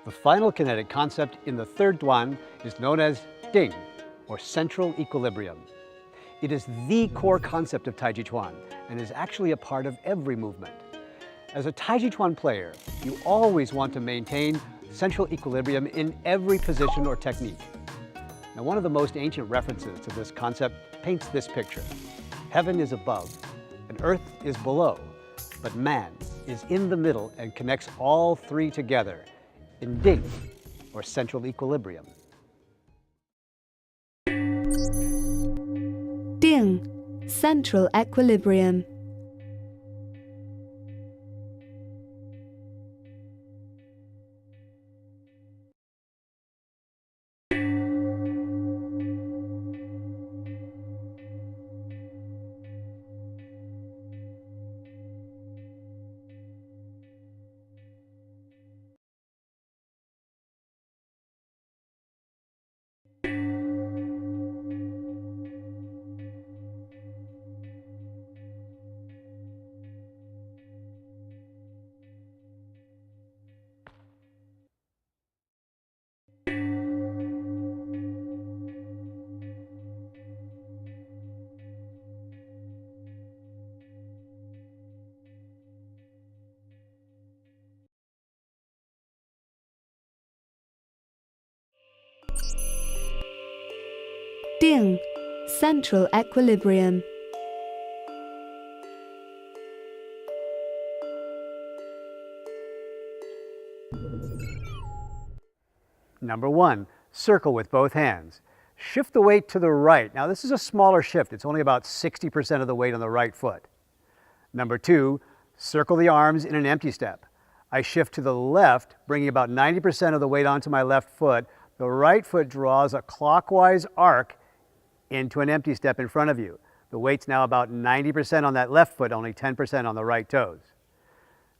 The final kinetic concept in the third Duan is known as Ding, or central equilibrium. It is the core concept of Taiji Quan and is actually a part of every movement. As a Taiji Quan player, you always want to maintain central equilibrium in every position or technique. Now, one of the most ancient references to this concept paints this picture. Heaven is above and earth is below, but man is in the middle and connects all three together in Ding, or central equilibrium. Ding, central equilibrium. Ding, central equilibrium. Number 1, circle with both hands. Shift the weight to the right. Now, this is a smaller shift. It's only about 60% of the weight on the right foot. Number 2, circle the arms in an empty step. I shift to the left, bringing about 90% of the weight onto my left foot. The right foot draws a clockwise arc into an empty step in front of you. The weight's now about 90% on that left foot, only 10% on the right toes.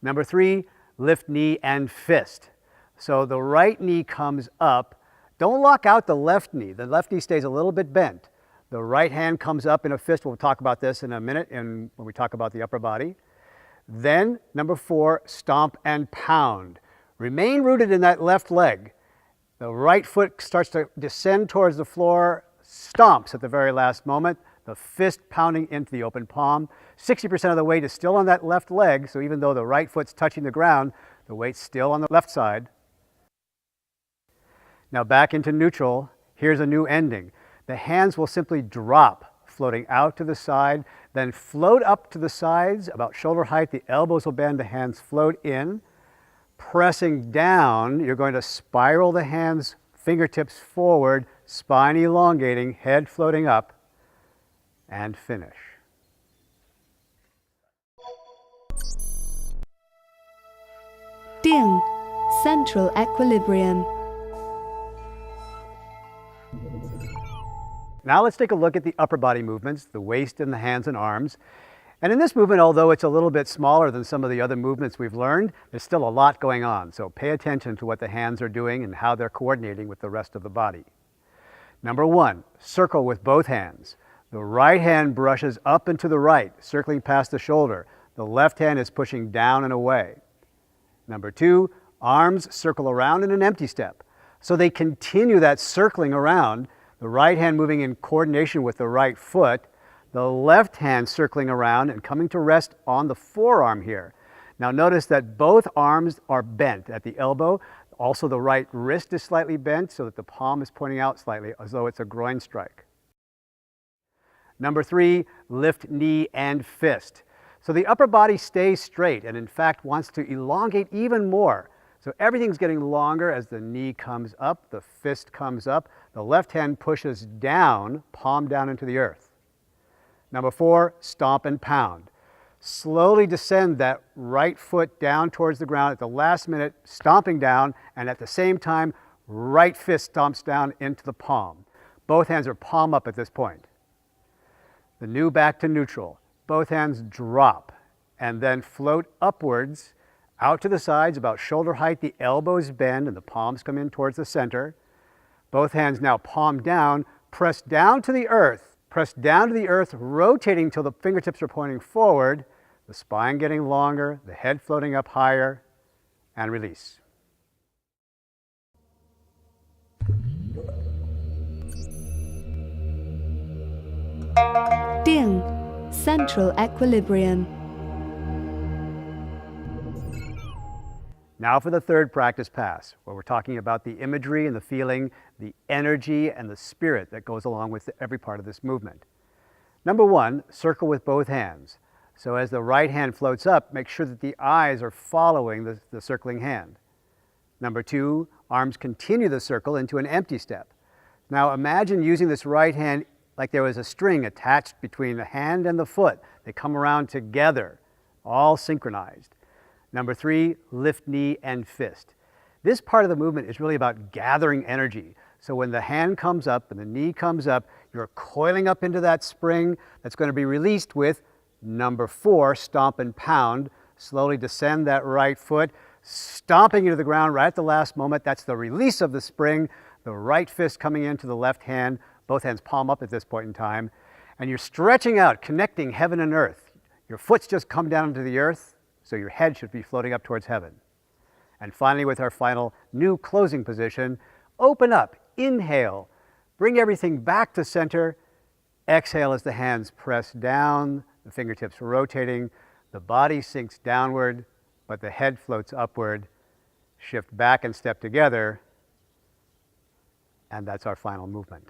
Number 3, lift knee and fist. So the right knee comes up. Don't lock out the left knee. The left knee stays a little bit bent. The right hand comes up in a fist. We'll talk about this in a minute when we talk about the upper body. Then, number 4, stomp and pound. Remain rooted in that left leg. The right foot starts to descend towards the floor, stomps at the very last moment, the fist pounding into the open palm. 60% of the weight is still on that left leg, so even though the right foot's touching the ground, the weight's still on the left side. Now back into neutral. Here's a new ending. The hands will simply drop, floating out to the side, then float up to the sides, about shoulder height. The elbows will bend, the hands float in. Pressing down, you're going to spiral the hands, fingertips forward, spine elongating, head floating up, and finish. Ding, central equilibrium. Now let's take a look at the upper body movements, the waist and the hands and arms. And in this movement, although it's a little bit smaller than some of the other movements we've learned, there's still a lot going on. So pay attention to what the hands are doing and how they're coordinating with the rest of the body. Number 1, circle with both hands. The right hand brushes up and to the right, circling past the shoulder. The left hand is pushing down and away. Number 2, arms circle around in an empty step. So they continue that circling around, the right hand moving in coordination with the right foot, the left hand circling around and coming to rest on the forearm here. Now notice that both arms are bent at the elbow. Also, the right wrist is slightly bent so that the palm is pointing out slightly as though it's a groin strike. Number 3, lift knee and fist. So the upper body stays straight and in fact wants to elongate even more. So everything's getting longer as the knee comes up, the fist comes up, the left hand pushes down, palm down into the earth. Number 4, stomp and pound. Slowly descend that right foot down towards the ground at the last minute, stomping down, and at the same time, right fist stomps down into the palm. Both hands are palm up at this point. The new back to neutral. Both hands drop and then float upwards, out to the sides, about shoulder height. The elbows bend and the palms come in towards the center. Both hands now palm down, press down to the earth. Press down to the earth, rotating till the fingertips are pointing forward, the spine getting longer, the head floating up higher, and release. Ding, central equilibrium. Now for the third practice pass, where we're talking about the imagery and the feeling, the energy and the spirit that goes along with every part of this movement. Number one, circle with both hands. So as the right hand floats up, make sure that the eyes are following the circling hand. Number two, arms continue the circle into an empty step. Now imagine using this right hand like there was a string attached between the hand and the foot. They come around together, all synchronized. Number three, lift knee and fist. This part of the movement is really about gathering energy. So when the hand comes up and the knee comes up, you're coiling up into that spring that's going to be released with number four, stomp and pound. Slowly descend that right foot, stomping into the ground right at the last moment. That's the release of the spring. The right fist coming into the left hand, both hands palm up at this point in time. And you're stretching out, connecting heaven and earth. Your foot's just come down into the earth, so your head should be floating up towards heaven. And finally, with our final new closing position, open up, inhale, bring everything back to center. Exhale as the hands press down, the fingertips rotating, the body sinks downward, but the head floats upward. Shift back and step together, and that's our final movement.